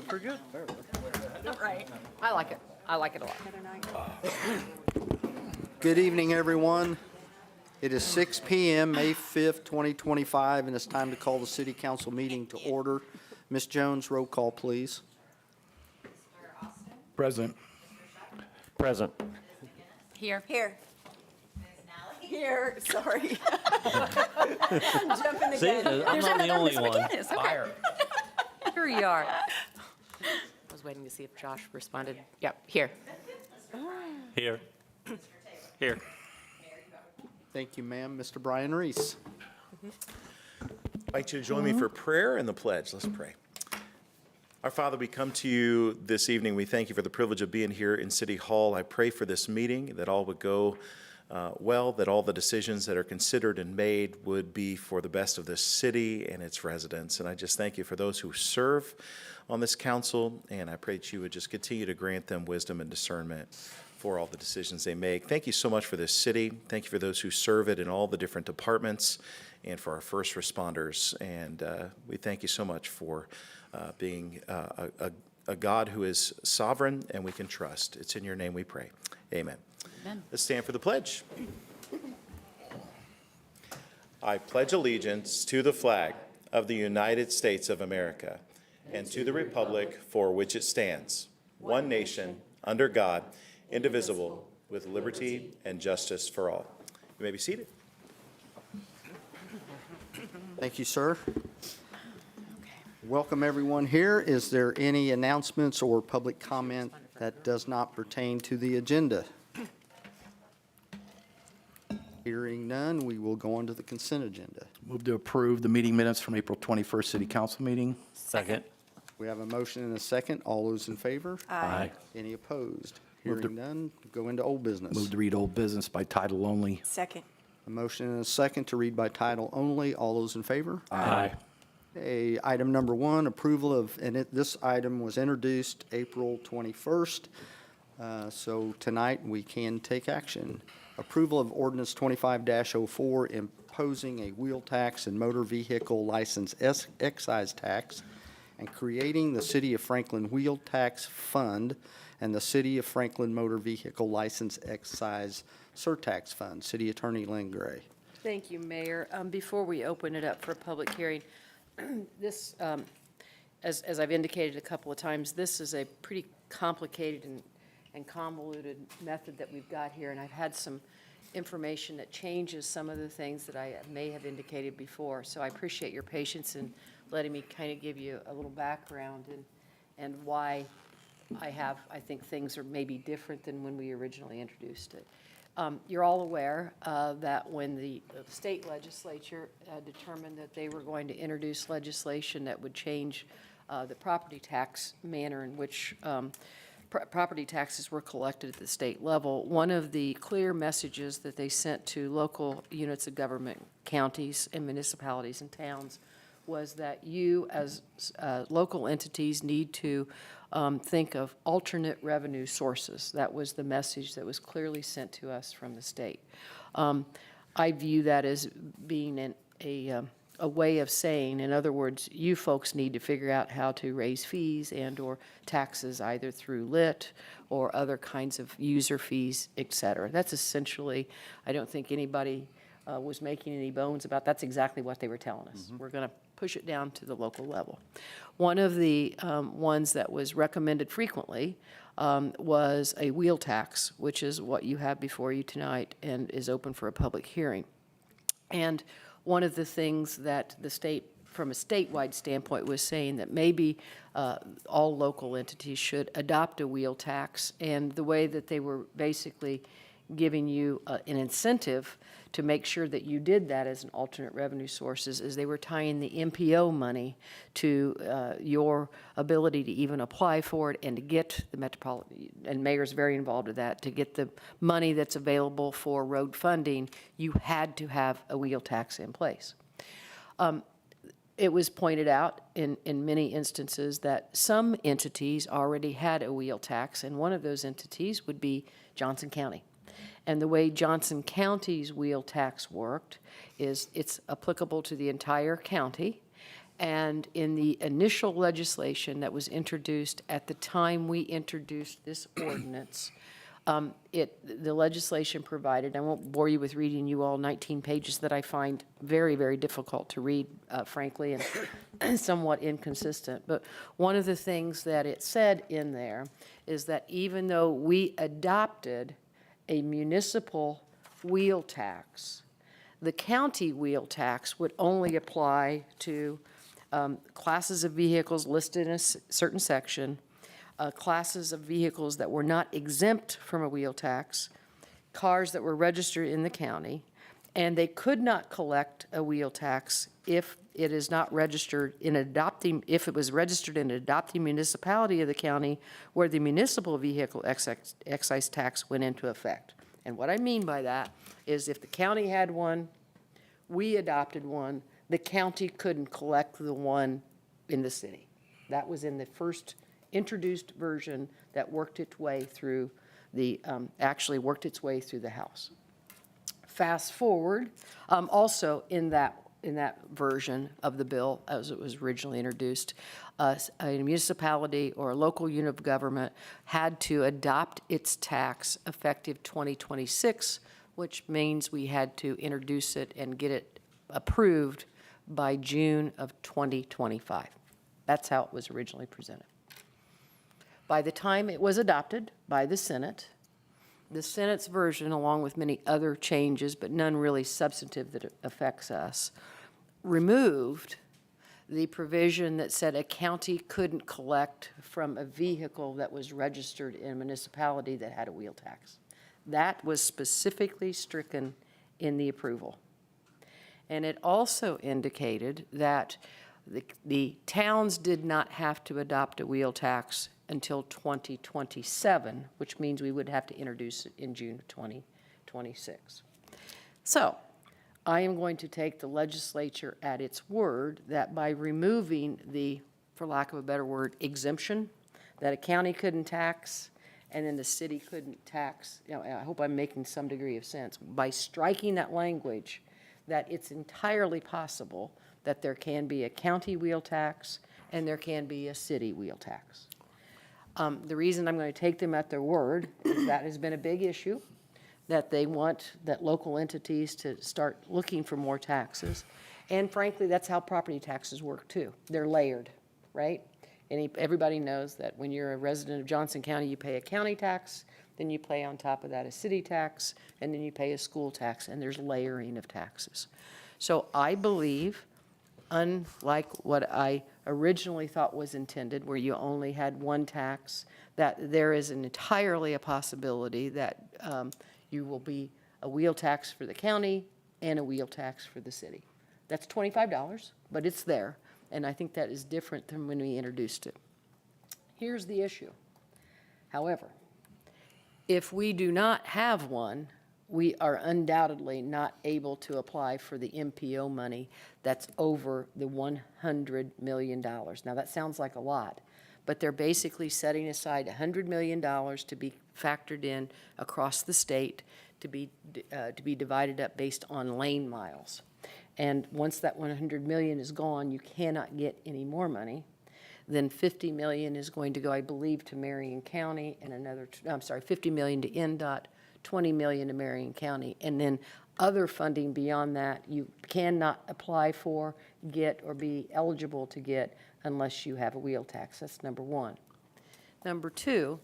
For good. Right. I like it. I like it a lot. Good evening, everyone. It is 6 p.m., May 5th, 2025, and it's time to call the city council meeting to order. Ms. Jones, roll call, please. Present. Present. Here. Here. Here, sorry. I'm jumping the See, gun. I'm not the only one. McGinnis, okay. Here you are. I was waiting to see if Josh responded. Yep, here. Here. Here. Thank you, ma'am. Mr. Brian Reese. I'd like you to join me for prayer and the pledge. Let's pray. Our Father, we come to you this evening. We thank you for the privilege of being here in City Hall. I pray for this meeting, that all would go well, that all the decisions that are considered and made would be for the best of this city and its residents. And I just thank you for those who serve on this council, and I pray that you would just continue to grant them wisdom and discernment for all the decisions they make. Thank you so much for this city. Thank you for those who serve it in all the different departments, and for our first responders. And we thank you so much for being a God who is sovereign and we can trust. It's in your name we pray. Amen. Amen. Let's stand for the pledge. I pledge allegiance to the flag of the United States of America and to the republic for which it stands, one nation, under God, indivisible, with liberty and justice for all. You may be seated. Thank you, sir. Welcome, everyone here. Is there any announcements or public comment that does not pertain to the agenda? Hearing none, we will go on to the consent agenda. Move to approve the meeting minutes from April 21st City Council meeting. Second. We have a motion and a second. All those in favor? Aye. Any opposed? Move to- Hearing none, go into old business. Move to read old business by title only. Second. A motion and a second to read by title only. All those in favor? Aye. Okay, item number one, approval of, this item was introduced April 21st. So tonight we can take action. Approval of ordinance 25-04 imposing a wheel tax and motor vehicle license excise tax and creating the City of Franklin Wheel Tax Fund and the City of Franklin Motor Vehicle License Excise Surtax Fund. City Attorney Lynn Gray. Thank you, Mayor. Before we open it up for a public hearing, this, as I've indicated a couple of times, this is a pretty complicated and convoluted method that we've got here, and I've had some information that changes some of the things that I may have indicated before. So I appreciate your patience in letting me kind of give you a little background and why I think things are maybe different than when we originally introduced it. You're all aware that when the state legislature determined that they were going to introduce legislation that would change the property tax manner in which property taxes were collected at the state level, one of the clear messages that they sent to local units of government, counties and municipalities and towns, was that you as local entities need to think of alternate revenue sources. That was the message that was clearly sent to us from the state. I view that as being a way of saying, in other words, you folks need to figure out how to raise fees and or taxes either through lit or other kinds of user fees, et cetera. That's essentially, I don't think anybody was making any bones about, that's exactly what they were telling us. We're going to push it down to the local level. One of the ones that was recommended frequently was a wheel tax, which is what you have before you tonight and is open for a public hearing. And one of the things that the state, from a statewide standpoint, was saying that maybe all local entities should adopt a wheel tax, and the way that they were basically giving you an incentive to make sure that you did that as an alternate revenue sources is they were tying the MPO money to your ability to even apply for it and to get the metropolitan, and mayor's very involved with that, to get the money that's available for road funding, you had to have a wheel tax in place. It was pointed out in many instances that some entities already had a wheel tax, and one of those entities would be Johnson County. And the way Johnson County's wheel tax worked is it's applicable to the entire county, And in the initial legislation that was introduced at the time we introduced this ordinance, the legislation provided, I won't bore you with reading you all 19 pages that I find very, very difficult to read, frankly, and somewhat inconsistent. But one of the things that it said in there is that even though we adopted a municipal wheel tax, the county wheel tax would only apply to classes of vehicles listed in a certain section, classes of vehicles that were not exempt from a wheel tax, cars that were registered in the county, and they could not collect a wheel tax if it is not registered in if it was registered in an adopting municipality of the county where the municipal vehicle excise tax went into effect. And what I mean by that is if the county had one, we adopted one, the county couldn't collect the one in the city. That was in the first introduced version that worked its way through actually worked its way through the House. Fast forward, also in that version of the bill, as it was originally introduced, a municipality or a local unit of government had to adopt its tax effective 2026, which means we had to introduce it and get it approved by June of 2025. That's how it was originally presented. By the time it was adopted by the Senate's version, along with many other changes, but none really substantive that affects us, removed the provision that said a county couldn't collect from a vehicle that was registered in a municipality that had a wheel tax. That was specifically stricken in the approval. And it also indicated that the towns did not have to adopt a wheel tax until 2027, which means we would have to introduce it in June of 2026. So I am going to take the legislature at its word that by removing the, for lack of a better word, exemption, that a county couldn't tax and then the city couldn't tax, I hope I'm making some degree of sense, by striking that language, that it's entirely possible that there can be a county wheel tax and there can be a city wheel tax. The reason I'm going to take them at their word is that has been a big issue, that they want that local entities to start looking for more taxes. And frankly, that's how property taxes work too. They're layered, right? And everybody knows that when you're a resident of Johnson County, you pay a county tax, then you pay on top of that a city tax, and then you pay a school tax, and there's layering of taxes. So I believe, unlike what I originally thought was intended, where you only had one tax, that there is entirely a possibility that you will be a wheel tax for the county and a wheel tax for the city. That's $25, but it's there, and I think that is different than when we introduced it. Here's the issue. However, if we do not have one, we are undoubtedly not able to apply for the MPO money that's over the $100 million. Now, that sounds like a lot, but they're basically setting aside $100 million to be factored in across the state to be divided up based on lane miles. And once that $100 million is gone, you cannot get any more money. Then $50 million is going to go, I believe, to Marion County, and $50 million to NDOT, $20 million to Marion County, and then other funding beyond that you cannot apply for, get, or be eligible to get unless you have a wheel tax. That's number one. Number two,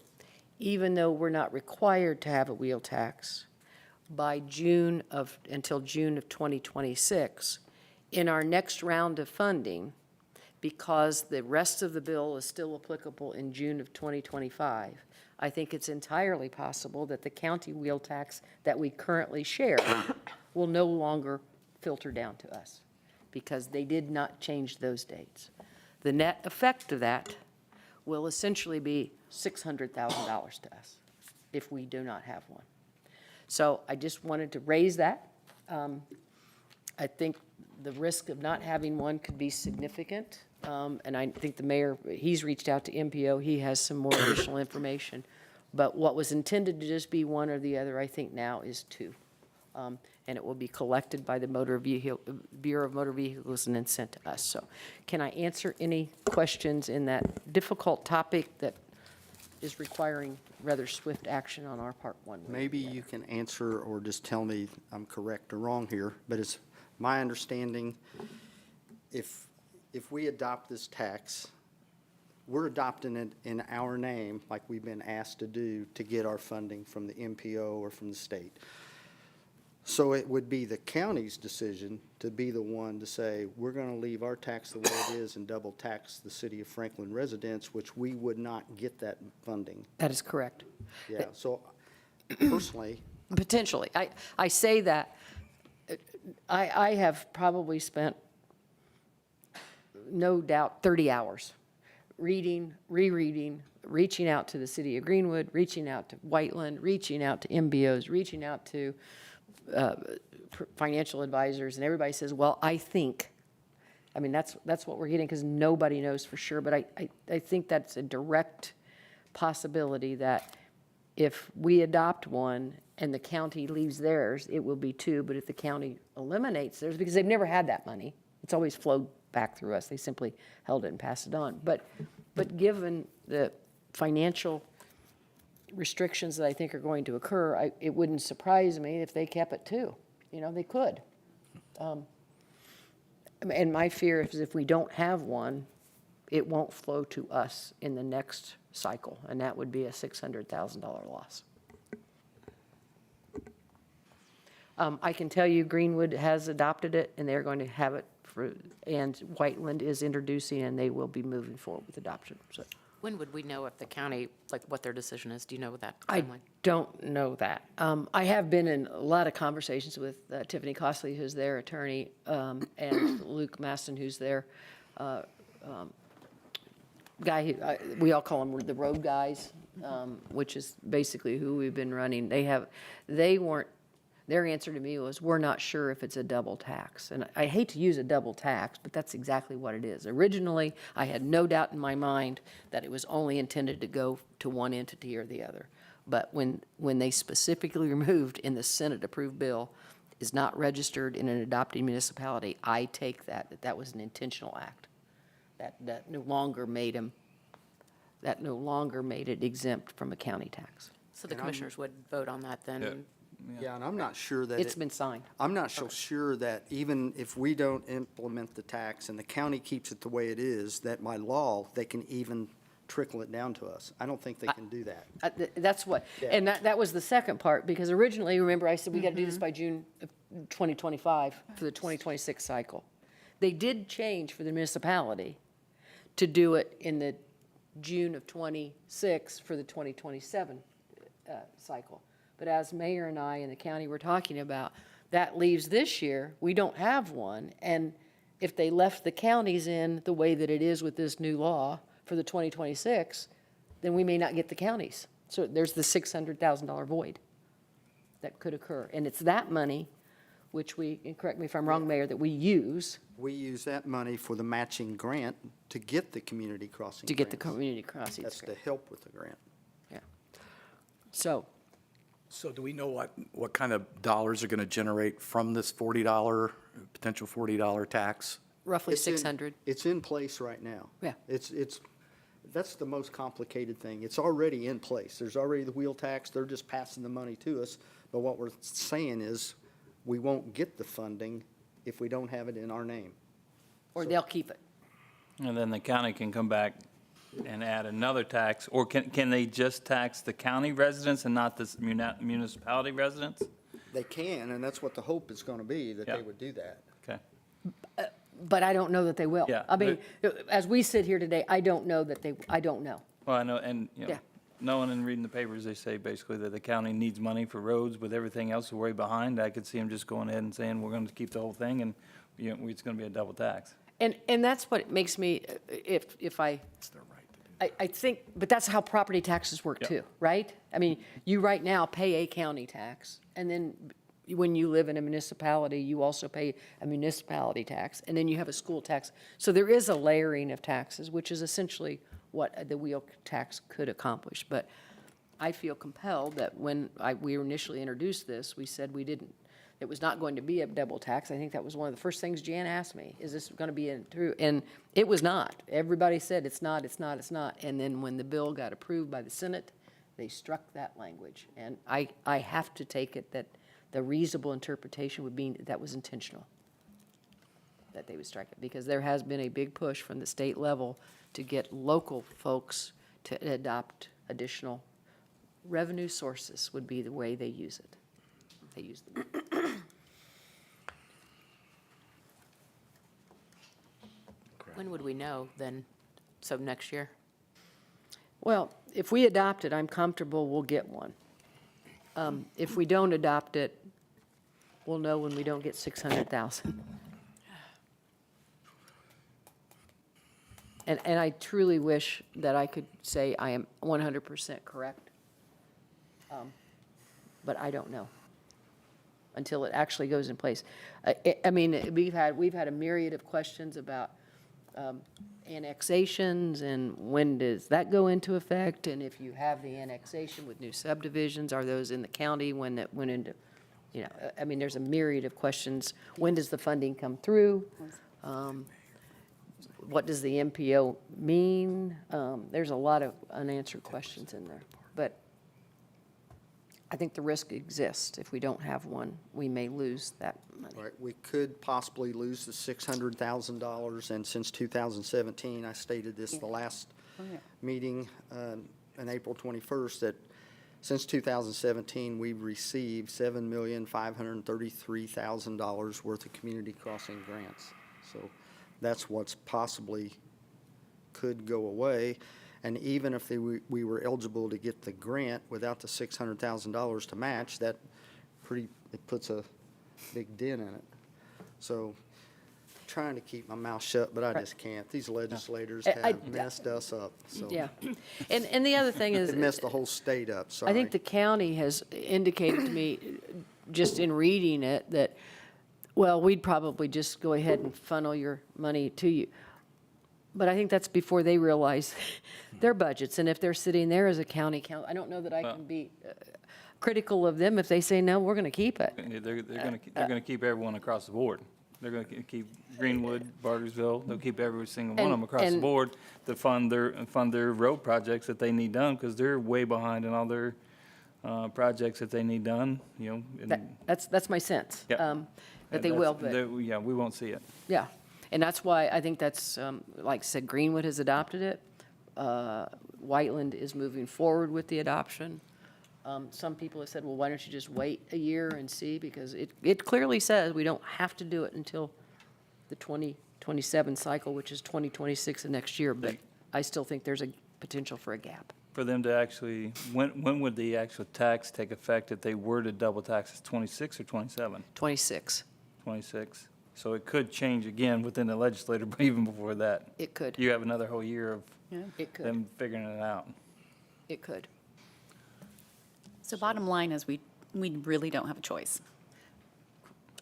even though we're not required to have a wheel tax, by until June of 2026, in our next round of funding, because the rest of the bill is still applicable in June of 2025, I think it's entirely possible that the county wheel tax that we currently share will no longer filter down to us because they did not change those dates. The net effect of that will essentially be $600,000 to us if we do not have one. So I just wanted to raise that. I think the risk of not having one could be significant. And I think the mayor, he's reached out to MPO. He has some more additional information. But what was intended to just be one or the other, I think now is two. and it will be collected by the Bureau of Motor Vehicles and then sent to us. So can I answer any questions in that difficult topic that is requiring rather swift action on our part one way or Maybe the other? you can answer or just tell me I'm correct or wrong here, but it's my understanding, if we adopt this tax, we're adopting it in our name, like we've been asked to do, to get our funding from the MPO or from the state. So it would be the county's decision to be the one to say, we're going to leave our tax the way it is and double tax the city of Franklin residents, which we would not get that funding. That is correct. Yeah, so personally, Potentially. I say that, I have probably spent, no doubt, 30 hours reading, rereading, reaching out to the city of Greenwood, reaching out to Whiteland, reaching out to MBOs, reaching out to financial advisors, and everybody says, well, I think. I mean, that's what we're getting, because nobody knows for sure, but I think that's a direct possibility that if we adopt one and the county leaves theirs, it will be two, but if the county eliminates theirs, because they've never had that money, it's always flowed back through us, they simply held it and passed it on. But given the financial restrictions that I think are going to occur, it wouldn't surprise me if they kept it too. You know, they could. And my fear is if we don't have one, it won't flow to us in the next cycle, and that would be a $600,000 loss. I can tell you Greenwood has adopted it, and they're going to have it and Whiteland is introducing, and they will be moving forward with adoption. So When would we know if the county, like what their decision is? Do you know that I timeline? don't know that. I have been in a lot of conversations with Tiffany Costley, who's their attorney, and Luke Maston, who's their guy, we all call them the road guys, which is basically who we've been running. Their answer to me was, we're not sure if it's a double tax. And I hate to use a double tax, but that's exactly what it is. Originally, I had no doubt in my mind that it was only intended to go to one entity or the other. But when they specifically removed in the Senate-approved bill, is not registered in an adopting municipality, I take that was an intentional act. That no longer made it exempt from a county tax. So the commissioners would vote on that then? yeah, and I'm not sure that It's been signed. I'm not so sure that even if we don't implement the tax and the county keeps it the way it is, that by law, they can even trickle it down to us. I don't think they can do that. That's what, Yeah. and that was the second part, because originally, remember, I said we got to do this by June of 2025 for the 2026 cycle. They did change for the municipality to do it in the June of 26 for the 2027 cycle. But as mayor and I and the county were talking about, that leaves this year, we don't have one. And if they left the counties in the way that it is with this new law for the 2026, then we may not get the counties. So there's the $600,000 void that could occur. And it's that money, which we, and correct me if I'm wrong, Mayor, that we use We use that money for the matching grant to get the community crossing to get the grants. community crossings. That's to help with the grant. Yeah. So, So do we know what kind of dollars are going to generate from this $40, potential $40 tax? roughly It's in- 600. It's in place right now. Yeah. That's the most complicated thing. It's already in place. There's already the wheel tax. They're just passing the money to us. But what we're saying is, we won't get the funding if we don't have it in our name. Or they'll keep it. And then the county can come back and add another tax, or can they just tax the county residents and not the municipality residents? They can, and that's what the hope is going to be, that Yeah. they would do that. Okay. But I don't know that they will. Yeah, I mean, as we sit here today, I don't know that I don't know. Well, I know, and, you know, Yeah. knowing and reading the papers, they say basically that the county needs money for roads with everything else way behind. I could see them just going ahead and saying, we're going to keep the whole thing, and, you know, it's going to be a double tax. And that's what makes me, if I, I think, but that's how property taxes work Yeah. too, right? I mean, you right now pay a county tax, and then when you live in a municipality, you also pay a municipality tax, and then you have a school tax. So there is a layering of taxes, which is essentially what the wheel tax could accomplish. But I feel compelled that when we initially introduced this, we said we didn't it was not going to be a double tax. I think that was one of the first things Jan asked me, is this going to be true? And it was not. Everybody said it's not, it's not, it's not. And then when the bill got approved by the Senate, they struck that language. And I have to take it that the reasonable interpretation would be that was intentional, that they would strike it, because there has been a big push from the state level to get local folks to adopt additional revenue sources would be the way they use it. They use them. When would we know then? So next year? Well, if we adopt it, I'm comfortable we'll get one. If we don't adopt it, we'll know when we don't get 600,000. And I truly wish that I could say I am 100% correct. But I don't know until it actually goes in place. I mean, we've had a myriad of questions about annexations and when does that go into effect? And if you have the annexation with new subdivisions, are those in the county when it went into, you know, I mean, there's a myriad of questions. When does the funding come through? What does the MPO mean? There's a lot of unanswered questions in there. But I think the risk exists. If we don't have one, we may lose that money. Right, we could possibly lose the $600,000, and since 2017, I stated this the last meeting on April 21st, that since 2017, we've received $7,533,000 worth of community crossing grants. So that's what's possibly could go away. And even if we were eligible to get the grant without the $600,000 to match, it puts a big dent in it. So trying to keep my mouth shut, but I just can't. These legislators have messed us up, so. Yeah. And the other thing is. It messed the whole state up, sorry. I think the county has indicated to me, just in reading it, that, well, we'd probably just go ahead and funnel your money to you. But I think that's before they realize their budgets, and if they're sitting there as a county council, I don't know that I can be critical of them if they say, no, we're going to keep it. They're gonna keep everyone across the board. They're gonna keep Greenwood, Bartersville, they'll keep every single one of them across the And- board to fund their road projects that they need done, because they're way behind in all their projects that they need done, you know. and- That's my sense. Yeah. That they will, but. Yeah, we won't see it. Yeah, and that's why I think that's, like I said, Greenwood has adopted it. Whiteland is moving forward with the adoption. Some people have said, well, why don't you just wait a year and see? Because it clearly says we don't have to do it until the 2027 cycle, which is 2026 of next year. But I still think there's a potential for a gap. For them to actually, when would the actual tax take effect if they were to double tax? It's 26 or 27? 26, 26. So it could change again within the legislature, but even before that. it could, You have another whole year of it could, them figuring it out. it could. So bottom line is we really don't have a choice.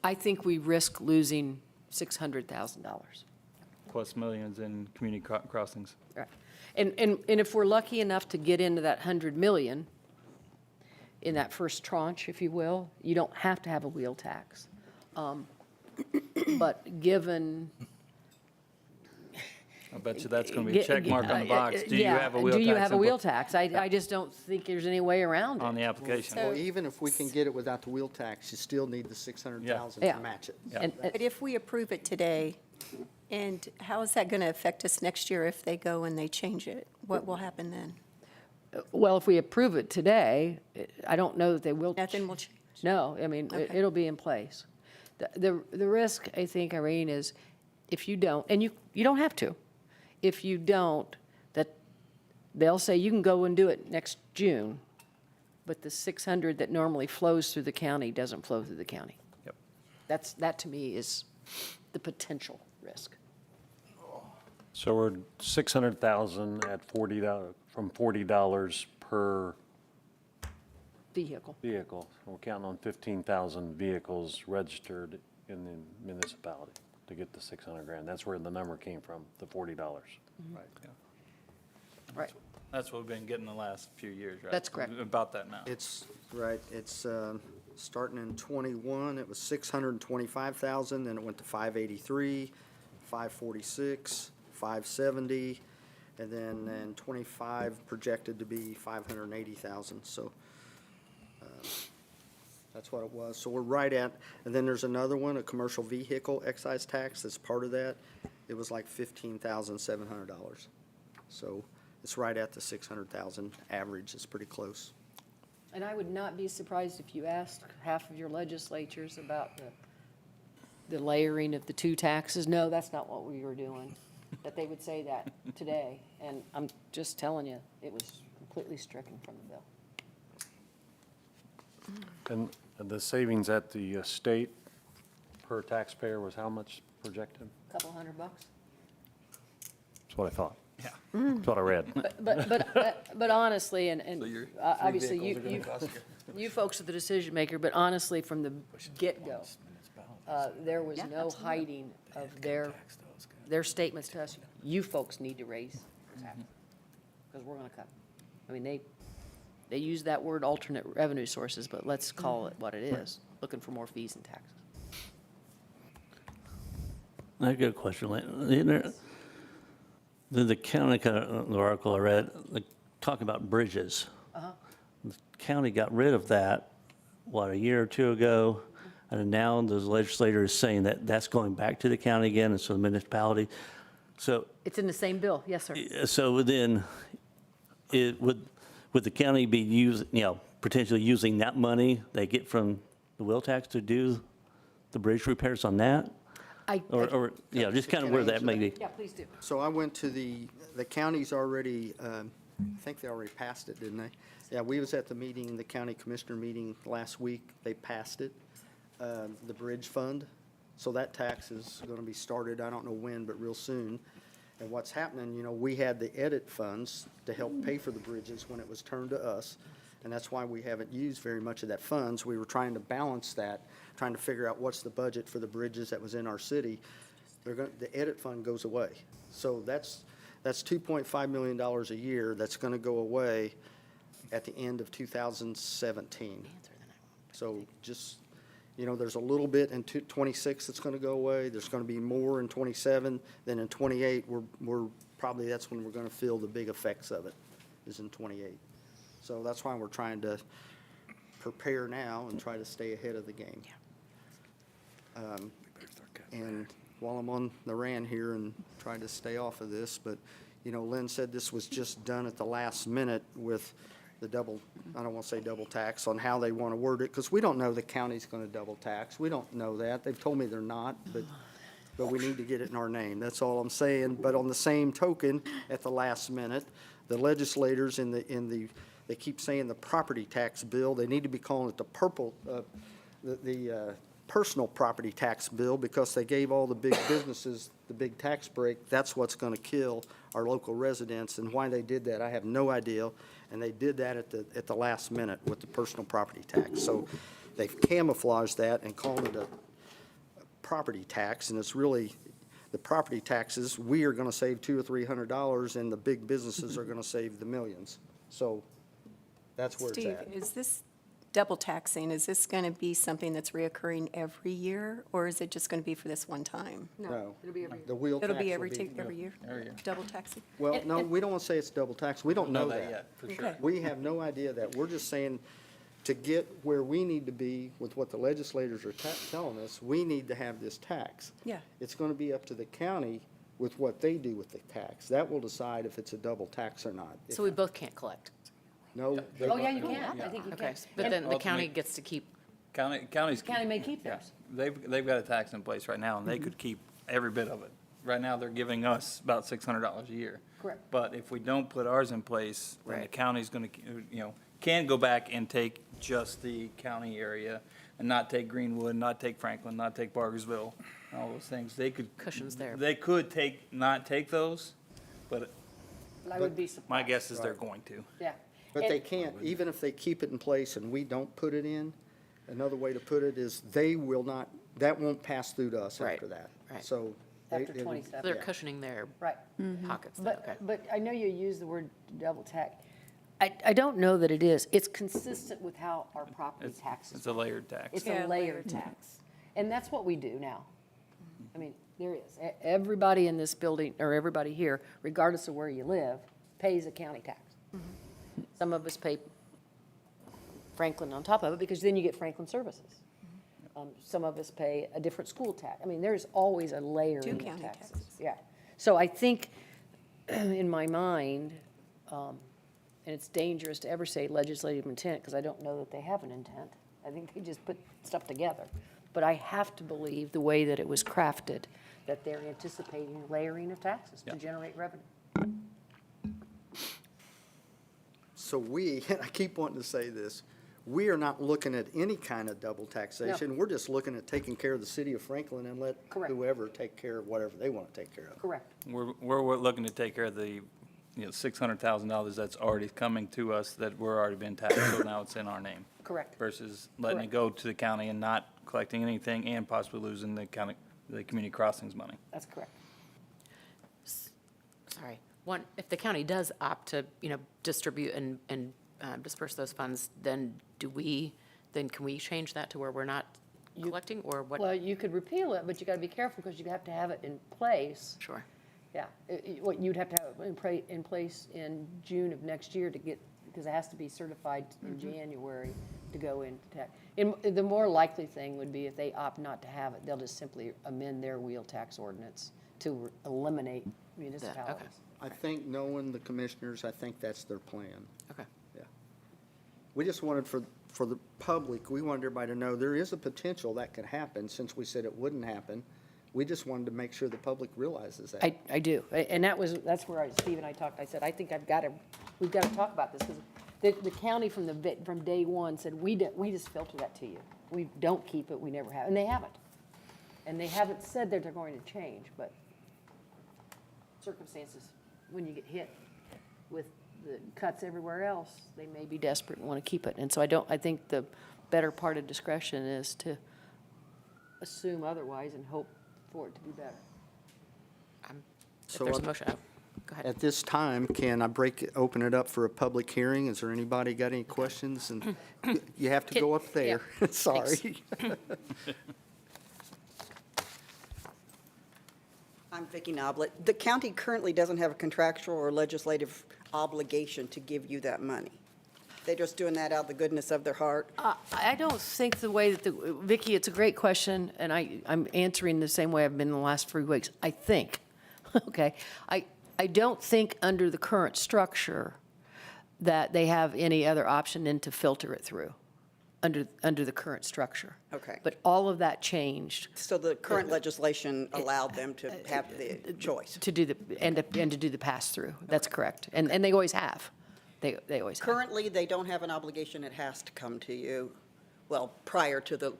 I think we risk losing $600,000. Plus millions in community crossings. Right. And if we're lucky enough to get into that 100 million in that first tranche, if you will, you don't have to have a wheel tax. But given. I bet you that's going to be a check mark on the box. Do you have a wheel tax? Do you have a wheel impl- tax? I just don't think there's any way around On it. the application? Well, even if we can get it without the wheel tax, you still need the 600,000 Yeah. to match it. Yeah. And, But if we approve it today, and how is that going to affect us next year if they go and they change it? What will happen then? well, if we approve it today, I don't know that they will. Nothing will change? No, I mean, Okay. it'll be in place. The risk, I think, Irene, is if you don't, and you don't have to, if you don't, that they'll say you can go and do it next June, but the 600 that normally flows through the county doesn't flow through the county. Yep. That to me is the potential risk. So we're 600,000 at $40, from $40 per Vehicle. vehicle. We're counting on 15,000 vehicles registered in the municipality to get the 600 grand. That's where the number came from, the $40. Right, yeah. Right. That's what we've been getting the last few years, right? That's correct. About that now. It's, right, it's Starting in '21, it was 625,000, then it went to 583, 546, 570, and then in '25 projected to be 580,000, so that's what it was. So we're right at, and then there's another one, a commercial vehicle excise tax that's part of that. It was like $15,700. So it's right at the 600,000 average, it's pretty close. And I would not be surprised if you asked half of your legislatures about the layering of the two taxes. No, that's not what we were doing. That they would say that today. And I'm just telling you, it was completely stricken from the bill. And the savings at the state per taxpayer was how much projected? Couple $100. That's what I thought. Yeah. That's what I read. But honestly, and your obviously, vehicles are you, gonna cost you folks are the decision maker, but honestly, from the get-go, there was no hiding of their statements to us. You folks need to raise taxes, because we're gonna cut. I mean, they use that word alternate revenue sources, but let's call it what it is, looking for more fees and taxes. I got a question. The county, kind of, the article I read, talking about bridges. The county got rid of that, what, a year or two ago? And now the legislator is saying that that's going back to the county again, and so the municipality. So, It's in the same bill, yes, sir. so then, would the county be potentially using that money they get from the wheel tax to do the bridge repairs on that? Or just kind of where that may be. Yeah, please do. So I went to the county's already, I think they already passed it, didn't they? Yeah, we was at the meeting, the county commissioner meeting last week. They passed it, the bridge fund. So that tax is going to be started, I don't know when, but real soon. And what's happening, we had the edit funds to help pay for the bridges when it was turned to us. And that's why we haven't used very much of that funds. We were trying to balance that, trying to figure out what's the budget for the bridges that was in our city. The edit fund goes away. So that's $2.5 million a year that's going to go away at the end of 2017. So just, there's a little bit in 26 that's going to go away. There's going to be more in 27. Then in 28, we're probably, that's when we're going to feel the big effects of it, is in 28. So that's why we're trying to prepare now and try to stay ahead of the game. And while I'm on the rant here and trying to stay off of this, but, Lynn said this was just done at the last minute with the double, I don't want to say double tax, on how they want to word it, because we don't know the county's going to double tax. We don't know that. They've told me they're not, but we need to get it in our name. That's all I'm saying. But on the same token, at the last minute, the legislators they keep saying the property tax bill. They need to be calling it the personal property tax bill, because they gave all the big businesses the big tax break. That's what's going to kill our local residents. And why they did that, I have no idea. And they did that at the last minute with the personal property tax. So they've camouflaged that and called it a property tax, and it's really the property taxes. We are going to save $200 or $300, and the big businesses are going to save the millions. So that's where it's Steve, at. is this double taxing, is this going to be something that's reoccurring every year, or is it just going to be for this one time? No, It'll be every year. the wheel tax It'll be will every year? Every year. Double taxing? Well, no, we don't want to say it's double tax. We don't know that. yet, for sure. Okay. We have no idea that. We're just saying, to get where we need to be with what the legislators are telling us, we need to have this tax. Yeah. It's going to be up to the county with what they do with the tax. That will decide if it's a double tax or not. So we both can't collect? No. they- Oh, yeah, you can. I think you Okay, can. but then the county Ultimately- gets to keep, Counties. County may keep Yeah, theirs. they've got a tax in place right now, and they could keep every bit of it. Right now, they're giving us about $600 a year. Correct. But if we don't put ours in place, then the Right. county's gonna, can go back and take just the county area and not take Greenwood, not take Franklin, not take Bargersville, all those things. They could. Cushions there. They could not take those, but I would be surprised. my guess is they're going to. Yeah. But And- they can't, even if they keep it in place and we don't put it in, another way to put it is they will not, that won't pass through to us Right, after that. right. So. After they will- 27. they're cushioning their Right. pockets then, okay. But I know you use the word double tax. I don't know that it is. It's consistent with how our property taxes. It's a layered tax. It's a layered tax. And that's what we do now. I mean, there is. Everybody in this building, or everybody here, regardless of where you live, pays a county tax. Some of us pay Franklin on top of it, because then you get Franklin services. Some of us pay a different school tax. I mean, there's always a layering of county taxes. taxes. Yeah. So I think, in my mind, and it's dangerous to ever say legislative intent, because I don't know that they have an intent. I think they just put stuff together. But I have to believe the way that it was crafted, that they're anticipating layering of taxes to Yeah. generate revenue. So we, and I keep wanting to say this, we are not looking at any kind of double taxation. We're just looking at taking care of the city of Franklin and let Correct. whoever take care of whatever they want to take care of. Correct. We're looking to take care of the, $600,000 that's already coming to us that we're already being taxed, so now it's in our name. Correct. Versus letting it go to the county and not collecting anything and possibly losing the community crossings money. That's correct. Sorry. One, if the county does opt to, distribute and disperse those funds, then can we change that to where we're not collecting, or what? Well, you could repeal it, but you got to be careful, because you have to have it in place. Sure. Yeah, what you'd have to have it in place in June of next year to get, because it has to be certified in January to go into tax. The more likely thing would be if they opt not to have it, they'll just simply amend their wheel tax ordinance to eliminate municipalities. I think, knowing the commissioners, I think that's their plan. Okay. Yeah. We just wanted for the public, we wanted everybody to know there is a potential that could happen, since we said it wouldn't happen. We just wanted to make sure the public realizes that. I do, and that's where Steve and I talked. I said, I think we've got to talk about this, because the county from day one said, we just filter that to you. We don't keep it, we never have, and they haven't. And they haven't said that they're going to change, but circumstances, when you get hit with the cuts everywhere else, they may be desperate and want to keep it. And so I think the better part of discretion is to assume otherwise and hope for it to be better. If So there's a at- motion, go ahead. At this time, can I open it up for a public hearing? Is there anybody got any questions? And you have to go up there. Sorry. I'm Vicki Noblet. The county currently doesn't have a contractual or legislative obligation to give you that money. They're just doing that out of the goodness of their heart. I don't think the way that Vicki, it's a great question, and I'm answering the same way I've been the last 3 weeks. I think, okay, I don't think under the current structure that they have any other option than to filter it through, under the current structure. Okay. But all of that changed So the current legislation allowed them to have the choice. to do and to do the pass-through. That's correct. And they always have. They always have. Currently, they don't have an obligation. It has to come to you. Well, prior to the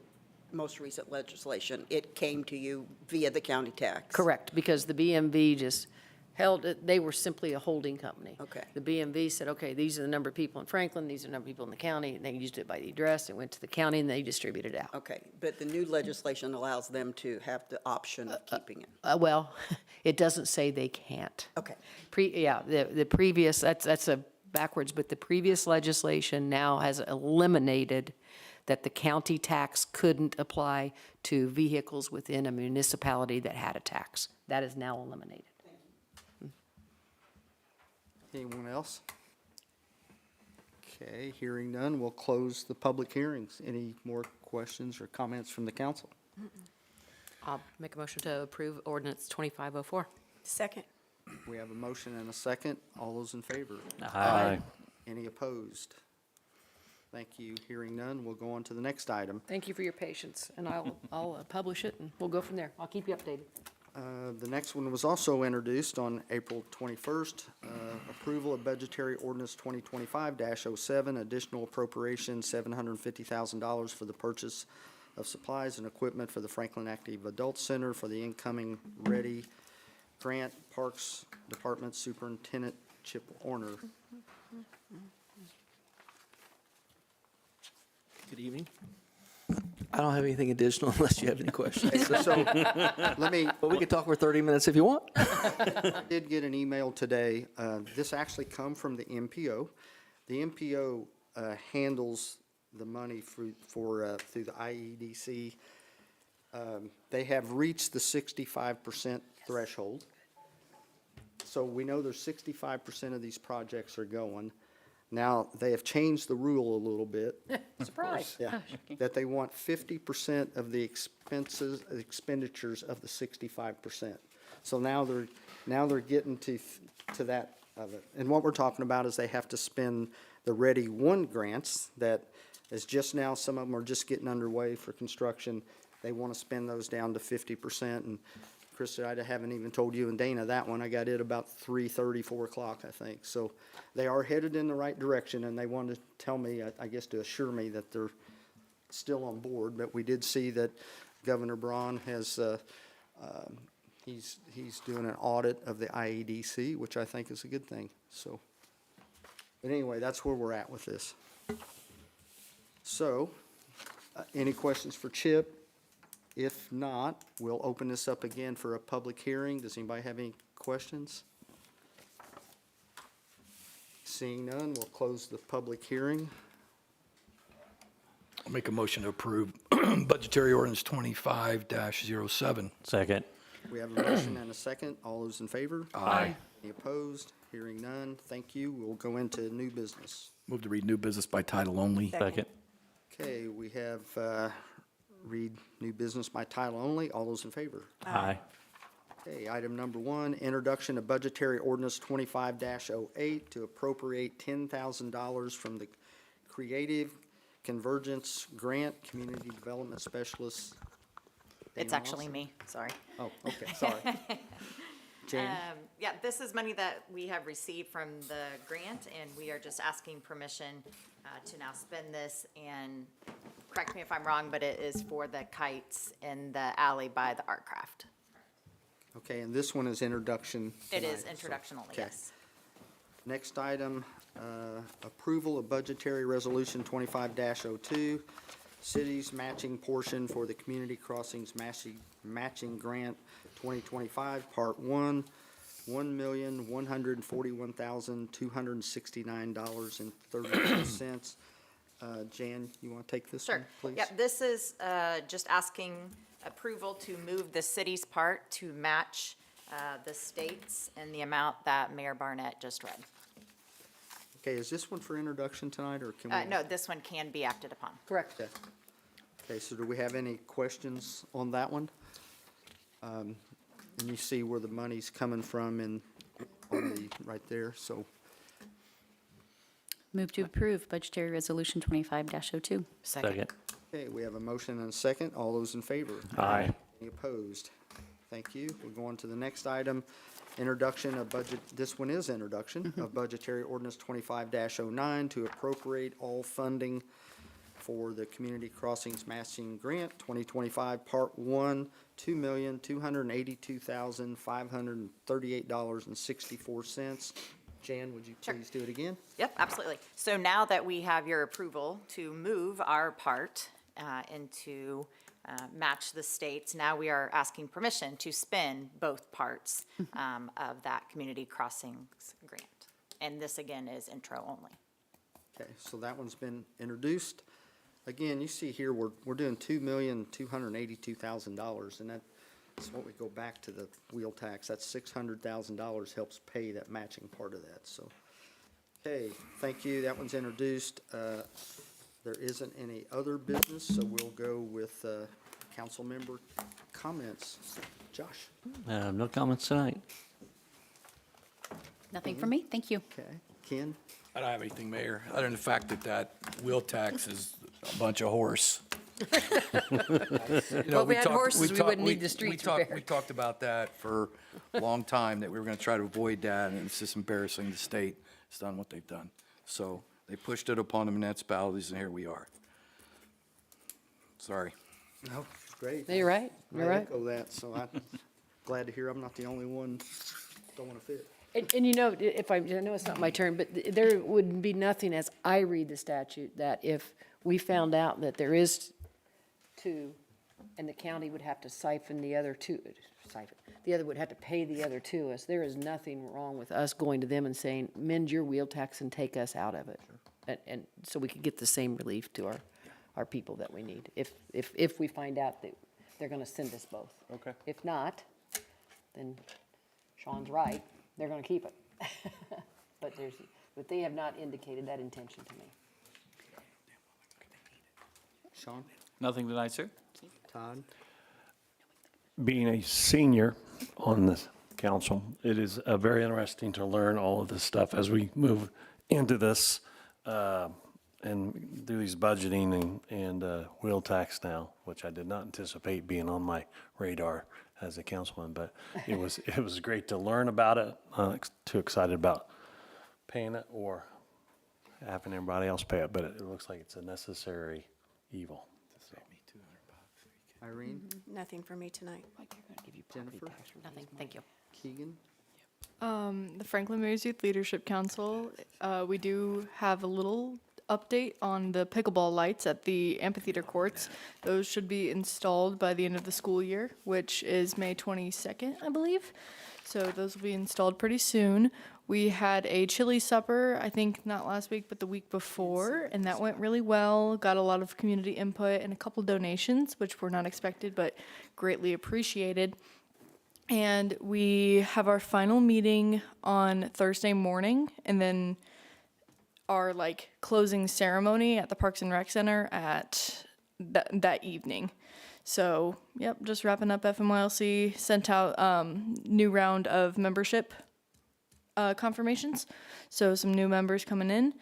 most recent legislation, it came to you via the county tax. Correct, because the BMV just held it, they were simply a holding company. Okay. The BMV said, okay, these are the number of people in Franklin, these are the number of people in the county, and they used it by the address, it went to the county, and they distributed it out. Okay, but the new legislation allows them to have the option of keeping it. Well, it doesn't say they can't. Okay. The previous, that's a backwards, but the previous legislation now has eliminated that the county tax couldn't apply to vehicles within a municipality that had a tax. That is now eliminated. Anyone else? Okay, hearing none, we'll close the public hearings. Any more questions or comments from the council? I'll make a motion to approve ordinance 2504. Second. We have a motion and a second. All those in favor? Aye. Any opposed? Thank you. Hearing none, we'll go on to the next item. Thank you for your patience, and I'll publish it, and we'll go from there. I'll keep you updated. The next one was also introduced on April 21st. Approval of budgetary ordinance 2025-07, additional appropriation $750,000 for the purchase of supplies and equipment for the Franklin Active Adult Center for the incoming Ready Grant, Parks Department Superintendent Chip Orner. Good evening. I don't have anything additional unless you have any questions. So let me, But we can talk for 30 minutes if you want. I did get an email today. This actually come from the MPO. The MPO handles the money through the IEDC. They have reached the 65% threshold. So we know there's 65% of these projects are going. Now, they have changed the rule a little bit. Surprise. Yeah, that they want 50% of the expenditures of the 65%. So now they're getting to that of it. And what we're talking about is they have to spend the Ready One grants that is just now, some of them are just getting underway for construction. They want to spend those down to 50%. And Krista, I haven't even told you and Dana that one. I got it about 3:30, 4 o'clock, I think. So they are headed in the right direction, and they wanted to tell me, I guess to assure me that they're still on board. But we did see that Governor Braun has, he's doing an audit of the IEDC, which I think is a good thing, so. But anyway, that's where we're at with this. So, any questions for Chip? If not, we'll open this up again for a public hearing. Does anybody have any questions? Seeing none, we'll close the public hearing. I'll make a motion to approve budgetary ordinance 25-07. Second. We have a motion and a second. All those in favor? Aye. Any opposed? Hearing none. Thank you. We'll go into new business. Move to read new business by title only. Second. Okay, we have read new business by title only. All those in favor? Aye. Okay, item number one, introduction of budgetary ordinance 25-08 to appropriate $10,000 from the Creative Convergence Grant Community Development Specialist. It's Dana actually Lawson? me, sorry. Oh, okay, sorry. Jane? Yeah, this is money that we have received from the grant, and we are just asking permission to now spend this, and correct me if I'm wrong, but it is for the kites in the alley by the art craft. Okay, and this one is introduction It tonight, is so- introduction only, okay. yes. Next item, approval of budgetary resolution 25-02, city's matching portion for the Community Crossings Matching Grant 2025, Part 1, $1,141,269.32. Jan, you want to take this one, Sure. please? Yep, this is just asking approval to move the city's part to match the state's in the amount that Mayor Barnett just read. Okay, is this one for introduction tonight, or can we? No, this one can be acted upon. Correct. Okay. Okay, so do we have any questions on that one? And you see where the money's coming from on the, right there, so, Move to approve budgetary resolution 25-02. Second. okay, we have a motion and a second. All those in favor? Aye. Any opposed? Thank you. We're going to the next item, introduction of budget, this one is introduction of budgetary ordinance 25-09 to appropriate all funding for the Community Crossings Matching Grant 2025, Part 1, $2,282,538.64. Jan, would you Sure. please do it again? Yep, absolutely. So now that we have your approval to move our part into match the states, now we are asking permission to spend both parts of that Community Crossings grant. And this, again, is intro only. Okay, so that one's been introduced. Again, you see here, we're doing $2,282,000, and that's what we go back to the wheel tax. That's $600,000 helps pay that matching part of that, so. Okay, thank you. That one's introduced. There isn't any other business, so we'll go with council member comments. Josh? No comments tonight. Nothing from me, thank you. Okay. Ken? I don't have anything, Mayor, other than the fact that wheel tax is a bunch of horse. Well, if we had horses, we wouldn't need the streets repaired. We talked about that for a long time, that we were gonna try to avoid that, and it's just embarrassing the state has done what they've done. So they pushed it upon the municipalities, and here we are. Sorry. No, great. No, you're right, you're I right. echo that, so I'm glad to hear I'm not the only one don't want to fit. And you know, if I know it's not my turn, but there would be nothing, as I read the statute, that if we found out that there is two, and the county would have to siphon the other two, stipend. The other would have to pay the other to us. There is nothing wrong with us going to them and saying, mend your wheel tax and take us out of it. And so we could get the same relief to our people that we need, if we find out that they're gonna send us both. Okay. If not, then Sean's right, they're gonna keep it. But they have not indicated that intention to me. Sean? Nothing tonight, sir? Todd? Being a senior on this council, it is very interesting to learn all of this stuff as we move into this and do these budgeting and wheel tax now, which I did not anticipate being on my radar as a councilman, but it was great to learn about it. Not too excited about paying it or having everybody else pay it, but it looks like it's a necessary evil. So. Irene? Nothing for me tonight. Jennifer? Nothing, thank you. Keegan? The Franklin Mary's Youth Leadership Council, we do have a little update on the pickleball lights at the amphitheater courts. Those should be installed by the end of the school year, which is May 22nd, I believe. So those will be installed pretty soon. We had a chili supper, I think not last week, but the week before, and that went really well. Got a lot of community input and a couple donations, which were not expected, but greatly appreciated. And we have our final meeting on Thursday morning, and then our closing ceremony at the Parks and Rec Center at that evening. So, yep, just wrapping up FMYLC, sent out new round of membership confirmations. So some new members coming in,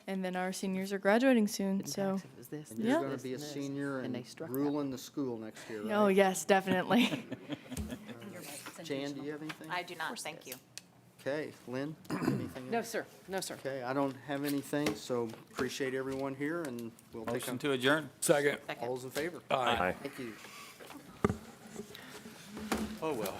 and then our seniors are graduating soon, so. And you're going to be a senior And and they struck that ruling the school next year, right? Oh, yes, definitely. Jan, do you have anything? I do not, thank you. Okay, Lynn, anything No, else? sir, no, sir. Okay, I don't have anything, so appreciate everyone here, and we'll take Motion them. to adjourn? Second. All those in favor? Aye. Thank you. Oh, well.